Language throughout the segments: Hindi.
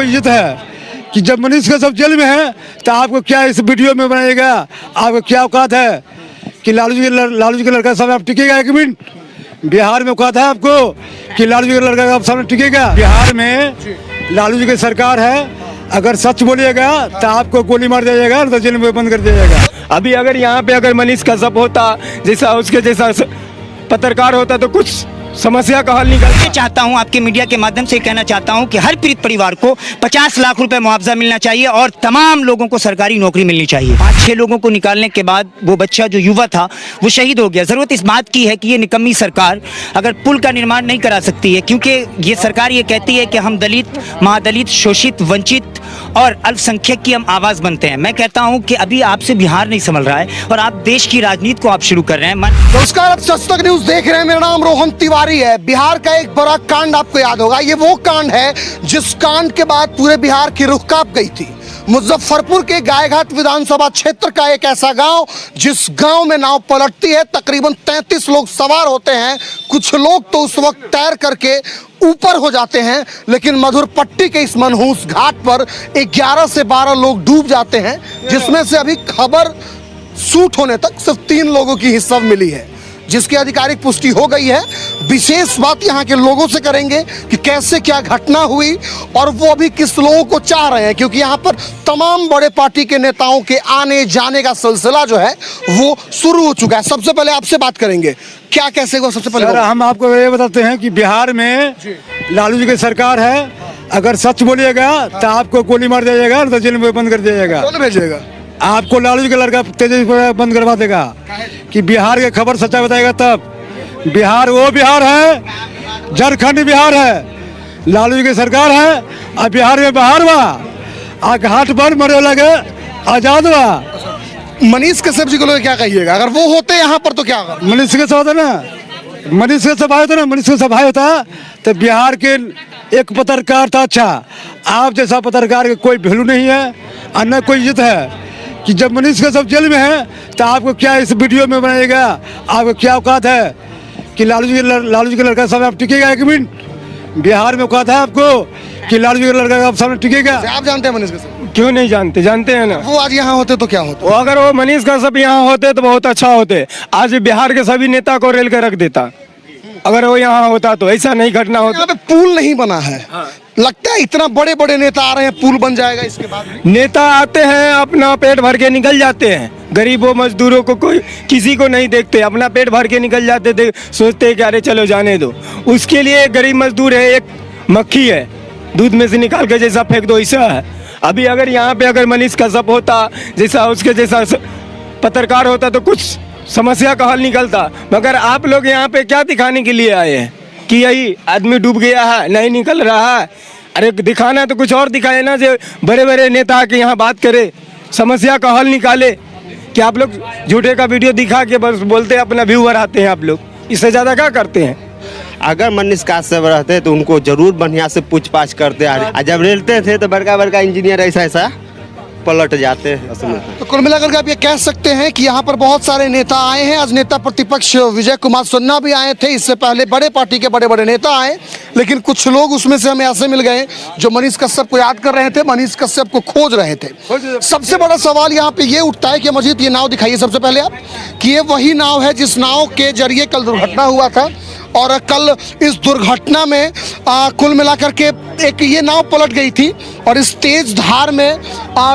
कोई इज्जत है कि जब मनीष कश्यप जेल में है तो आपको क्या इस वीडियो में बनाएगा? आपको क्या औकात है कि लालू जी का लड़का सामने आप टिकेगा? 1 मिनट, बिहार में औकात है आपको कि लालू जी का लड़का आप सामने टिकेगा? बिहार में लालू जी की सरकार है, अगर सच बोलिएगा तो आपको गोली मार दिया जाएगा, तो जेल में बंद कर दिया जाएगा। अभी अगर यहाँ पे अगर मनीष कश्यप होता, जैसा उसके जैसा पत्रकार होता, तो कुछ समस्या का हल निकल। मैं चाहता हूं आपके मीडिया के माध्यम से कहना चाहता हूं कि हर पीड़ित परिवार को 50 लाख रुपए मुआवजा मिलना चाहिए और तमाम लोगों को सरकारी नौकरी मिलनी चाहिए। 5-6 लोगों को निकालने के बाद वो बच्चा जो युवा था वो शहीद हो गया। जरूरत इस बात की है कि ये निकम्मी सरकार अगर पुल का निर्माण नहीं करा सकती है, क्योंकि ये सरकार ये कहती है कि हम दलित, महादलित, शोषित, वंचित और अल्पसंख्यक की हम आवाज बनते हैं। मैं कहता हूं कि अभी आपसे बिहार नहीं संभल रहा है और आप देश की राजनीति को आप शुरू कर रहे हैं। नमस्कार, आप सच तक न्यूज देख रहे हैं। मेरा नाम रोहन तिवारी है। बिहार का एक बड़ा कांड आपको याद होगा। ये वो कांड है जिस कांड के बाद पूरे बिहार की रुख कांप गई थी। मुजफ्फरपुर के गायघाट विधानसभा क्षेत्र का एक ऐसा गांव जिस गांव में नाव पलटती है, तकरीबन 33 लोग सवार होते हैं। कुछ लोग तो उस वक्त तैर करके ऊपर हो जाते हैं, लेकिन मधुर पट्टी के इस मनहूस घाट पर 11 से 12 लोग डूब जाते हैं, जिसमें से अभी खबर शूट होने तक सिर्फ 3 लोगों की ही शव मिली है, जिसकी आधिकारिक पुष्टि हो गई है। विशेष बात यहाँ के लोगों से करेंगे कि कैसे क्या घटना हुई और वो अभी किस लोगों को चाह रहे हैं, क्योंकि यहाँ पर तमाम बड़े पार्टी के नेताओं के आने जाने का सिलसिला जो है वो शुरू हो चुका है। सबसे पहले आपसे बात करेंगे, क्या कैसे हुआ? सबसे पहले हम आपको ये बताते हैं कि बिहार में लालू जी की सरकार है, अगर सच बोलिएगा तो आपको गोली मार दिया जाएगा, तो जेल में बंद कर दिया जाएगा। कौन भेजेगा? आपको लालू जी का लड़का तेजस्वी बंद करवा देगा कि बिहार की खबर सच्चा बताएगा तब। बिहार वो बिहार है, झारखंड बिहार है, लालू जी की सरकार है और बिहार में बाहर हुआ घाट पर मरे लगे आजाद हुआ। मनीष कश्यप जी को लोग क्या कहिएगा? अगर वो होते यहाँ पर तो क्या होगा? मनीष कश्यप होता ना, मनीष कश्यप आया था ना, मनीष कश्यप आया होता तो बिहार के एक पत्रकार था। अच्छा, आप जैसा पत्रकार के कोई वैल्यू नहीं है और न कोई इज्जत है कि जब मनीष कश्यप जेल में है तो आपको क्या इस वीडियो में बनाएगा? आपको क्या औकात है कि लालू जी का लड़का सामने आप टिकेगा? 1 मिनट, बिहार में औकात है आपको कि लालू जी का लड़का आप सामने टिकेगा? आप जानते हैं मनीष कश्यप? क्यों नहीं जानते? जानते हैं ना। वो आज यहाँ होते तो क्या होता? वो अगर वो मनीष कश्यप यहाँ होते तो बहुत अच्छा होते। आज बिहार के सभी नेता को रेल के रख देता। अगर वो यहाँ होता तो ऐसा नहीं घटना होता। यहाँ पे पुल नहीं बना है। लगता है इतना बड़े बड़े नेता आ रहे हैं, पुल बन जाएगा इसके बाद? नेता आते हैं, अपना पेट भर के निकल जाते हैं। गरीबों मजदूरों को कोई किसी को नहीं देखते, अपना पेट भर के निकल जाते थे। सोचते हैं कि अरे चलो जाने दो। उसके लिए एक गरीब मजदूर है, एक मक्खी है, दूध में से निकाल के जैसा फेंक दो ऐसा है। अभी अगर यहाँ पे अगर मनीष कश्यप होता, जैसा उसके जैसा पत्रकार होता, तो कुछ समस्या का हल निकलता। मगर आप लोग यहाँ पे क्या दिखाने के लिए आए हैं कि यही आदमी डूब गया है, नहीं निकल रहा है? अरे दिखाना तो कुछ और दिखाए ना, जो बड़े बड़े नेता आके यहाँ बात करे, समस्या का हल निकाले। कि आप लोग झूठे का वीडियो दिखा के बस बोलते अपना व्यू बढ़ाते हैं। आप लोग इससे ज़्यादा क्या करते हैं? अगर मनीष कश्यप रहते तो उनको जरूर बढ़िया से पूछताछ करते। जब रेलते थे तो बड़का बड़का इंजीनियर ऐसा पलट जाते हैं। तो कुल मिलाकर के आप ये कह सकते हैं कि यहाँ पर बहुत सारे नेता आए हैं। आज नेता प्रतिपक्ष विजय कुमार सिन्हा भी आए थे, इससे पहले बड़े पार्टी के बड़े बड़े नेता आए, लेकिन कुछ लोग उसमें से हमें ऐसे मिल गए जो मनीष कश्यप को याद कर रहे थे, मनीष कश्यप को खोज रहे थे। सबसे बड़ा सवाल यहाँ पे ये उठता है कि मजीद ये नाव दिखाइए सबसे पहले आप, कि ये वही नाव है जिस नाव के जरिए कल दुर्घटना हुआ था। और कल इस दुर्घटना में कुल मिलाकर के एक ये नाव पलट गई थी और इस तेज धार में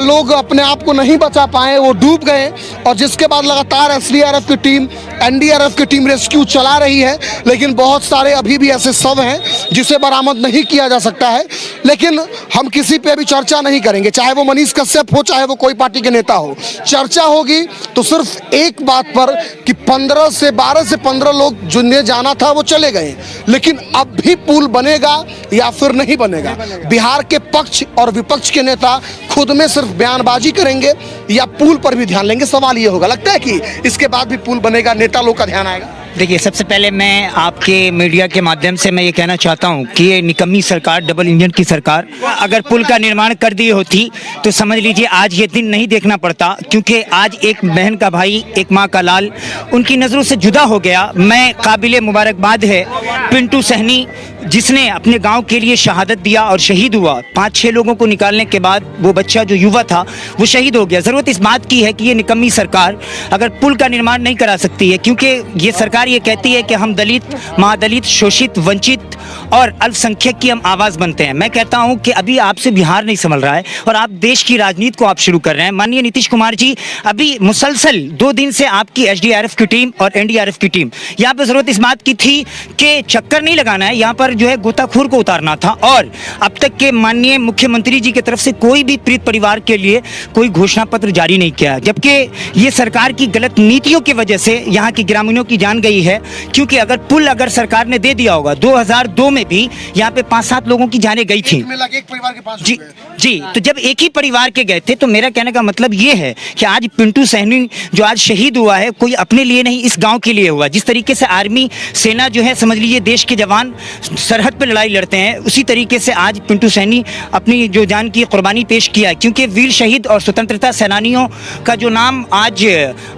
लोग अपने आप को नहीं बचा पाए, वो डूब गए। और जिसके बाद लगातार एसडीआरएफ की टीम, एनडीआरएफ की टीम रेस्क्यू चला रही है, लेकिन बहुत सारे अभी भी ऐसे शव हैं जिसे बरामद नहीं किया जा सकता है। लेकिन हम किसी पे अभी चर्चा नहीं करेंगे, चाहे वो मनीष कश्यप हो, चाहे वो कोई पार्टी के नेता हो। चर्चा होगी तो सिर्फ एक बात पर कि 12 से 15 लोग जिन्हें जाना था वो चले गए, लेकिन अब भी पुल बनेगा या फिर नहीं बनेगा? बिहार के पक्ष और विपक्ष के नेता खुद में सिर्फ बयानबाजी करेंगे या पुल पर भी ध्यान लेंगे? सवाल ये होगा। लगता है कि इसके बाद भी पुल बनेगा, नेता लोग का ध्यान आएगा? देखिए, सबसे पहले मैं आपके मीडिया के माध्यम से मैं ये कहना चाहता हूँ कि ये निकम्मी सरकार, डबल इंजन की सरकार अगर पुल का निर्माण कर दी होती तो समझ लीजिए आज ये दिन नहीं देखना पड़ता, क्योंकि आज एक बहन का भाई, एक माँ का लाल उनकी नज़रों से जुदा हो गया। मैं काबिले मुबारकबाद है पिंटू सहनी जिसने अपने गांव के लिए शहादत दिया और शहीद हुआ, 5-6 लोगों को निकालने के बाद वो बच्चा जो युवा था वो शहीद हो गया। ज़रूरत इस बात की है कि ये निकम्मी सरकार अगर पुल का निर्माण नहीं करा सकती है, क्योंकि ये सरकार ये कहती है कि हम दलित, महादलित, शोषित, वंचित और अल्पसंख्यक की हम आवाज़ बनते हैं। मैं कहता हूं कि अभी आपसे बिहार नहीं संभल रहा है और आप देश की राजनीति को आप शुरू कर रहे हैं। माननीय नीतीश कुमार जी, अभी मुसलसल 2 दिन से आपकी एसडीआरएफ की टीम और एनडीआरएफ की टीम यहाँ पर ज़रूरत इस बात की थी कि चक्कर नहीं लगाना है, यहाँ पर जो है गोताखोर को उतारना था। और अब तक के माननीय मुख्यमंत्री जी की तरफ से कोई भी पीड़ित परिवार के लिए कोई घोषणा पत्र जारी नहीं किया, जबकि ये सरकार की गलत नीतियों की वजह से यहाँ के ग्रामीणों की जान गई है। क्योंकि अगर पुल अगर सरकार ने दे दिया होगा, 2002 में भी यहाँ पे 5-7 लोगों की जानें गई थी। एक परिवार के 5 जी जी, तो जब एक ही परिवार के गए थे, तो मेरा कहने का मतलब ये है कि आज पिंटू सहनी जो आज शहीद हुआ है, कोई अपने लिए नहीं, इस गांव के लिए हुआ। जिस तरीके से आर्मी सेना जो है, समझ लीजिए देश के जवान सरहद पर लड़ाई लड़ते हैं, उसी तरीके से आज पिंटू सहनी अपनी जो जान की कुर्बानी पेश किया। क्योंकि वीर शहीद और स्वतंत्रता सेनानियों का जो नाम आज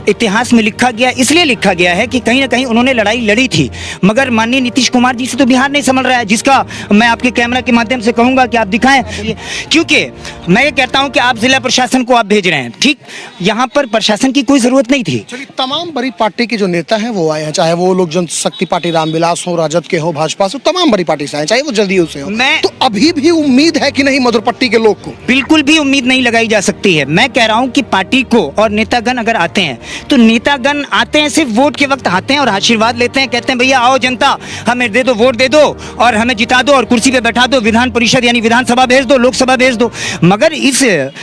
इतिहास में लिखा गया, इसलिए लिखा गया है कि कहीं ना कहीं उन्होंने लड़ाई लड़ी थी। मगर माननीय नीतीश कुमार जी से तो बिहार नहीं संभल रहा है, जिसका मैं आपके कैमरा के माध्यम से कहूंगा कि आप दिखाएं। क्योंकि मैं ये कहता हूं कि आप जिला प्रशासन को आप भेज रहे हैं, ठीक, यहाँ पर प्रशासन की कोई जरूरत नहीं थी। चलिए, तमाम बड़ी पार्टी के जो नेता हैं वो आए हैं, चाहे वो लोक जनशक्ति पार्टी रामविलास हो, राजद के हो, भाजपा से, तमाम बड़ी पार्टी से आए, चाहे वो जदयू से हो। तो अभी भी उम्मीद है कि नहीं मधुरपट्टी के लोग को? बिल्कुल भी उम्मीद नहीं लगाई जा सकती है। मैं कह रहा हूं कि पार्टी को और नेतागण अगर आते हैं, तो नेतागण आते हैं सिर्फ वोट के वक्त आते हैं और आशीर्वाद लेते हैं, कहते हैं भैया आओ जनता, हमें दे दो, वोट दे दो और हमें जिता दो और कुर्सी पे बैठा दो, विधान परिषद यानी विधानसभा भेज दो, लोकसभा भेज दो। मगर इस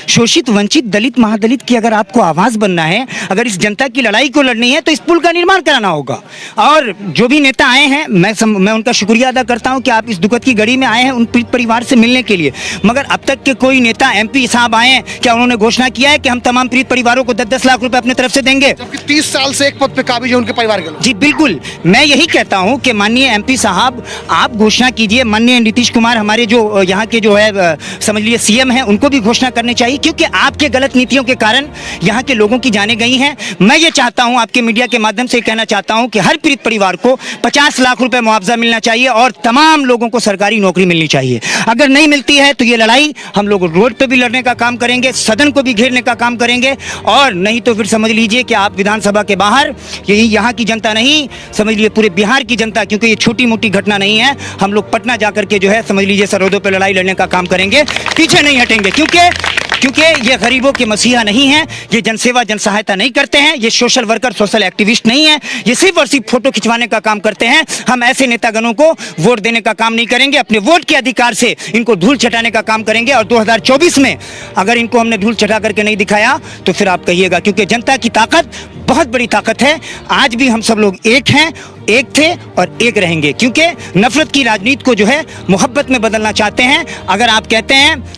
शोषित, वंचित, दलित, महादलित की अगर आपको आवाज बनना है, अगर इस जनता की लड़ाई को लड़नी है, तो इस पुल का निर्माण कराना होगा। और जो भी नेता आए हैं, मैं उनका शुक्रिया अदा करता हूं कि आप इस दुखद की घड़ी में आए हैं उन पीड़ित परिवार से मिलने के लिए। मगर अब तक के कोई नेता, एमपी साहब आए हैं क्या? उन्होंने घोषणा किया है कि हम तमाम पीड़ित परिवारों को 10-10 लाख रुपए अपने तरफ से देंगे? जबकि 30 साल से एक पद पे काबिज है उनके परिवार के लोग। जी बिल्कुल, मैं यही कहता हूं कि माननीय एमपी साहब आप घोषणा कीजिए। माननीय नीतीश कुमार हमारे जो यहाँ के जो है समझ लीजिए सीएम हैं, उनको भी घोषणा करनी चाहिए, क्योंकि आपके गलत नीतियों के कारण यहाँ के लोगों की जानें गई हैं। मैं ये चाहता हूं, आपके मीडिया के माध्यम से कहना चाहता हूं कि हर पीड़ित परिवार को 50 लाख रुपए मुआवजा मिलना चाहिए और तमाम लोगों को सरकारी नौकरी मिलनी चाहिए। अगर नहीं मिलती है तो ये लड़ाई हम लोग रोड पे भी लड़ने का काम करेंगे, सदन को भी घेरने का काम करेंगे, और नहीं तो फिर समझ लीजिए कि आप विधानसभा के बाहर, यही यहाँ की जनता नहीं, समझ लीजिए पूरे बिहार की जनता, क्योंकि ये छोटी मोटी घटना नहीं है, हम लोग पटना जाकर के जो है समझ लीजिए सरहदों पर लड़ाई लड़ने का काम करेंगे, पीछे नहीं हटेंगे। क्योंकि ये गरीबों के मसीहा नहीं है, ये जनसेवा जन सहायता नहीं करते हैं, ये सोशल वर्कर, सोशल एक्टिविस्ट नहीं है, ये सिर्फ और सिर्फ फोटो खिंचवाने का काम करते हैं। हम ऐसे नेतागणों को वोट देने का काम नहीं करेंगे, अपने वोट के अधिकार से इनको धूल चटाने का काम करेंगे। और 2024 में अगर इनको हमने धूल चटा करके नहीं दिखाया तो फिर आप कहिएगा, क्योंकि जनता की ताकत बहुत बड़ी ताकत है। आज भी हम सब लोग एक हैं, एक थे और एक रहेंगे, क्योंकि नफरत की राजनीति को जो है मोहब्बत में बदलना चाहते हैं। अगर आप कहते हैं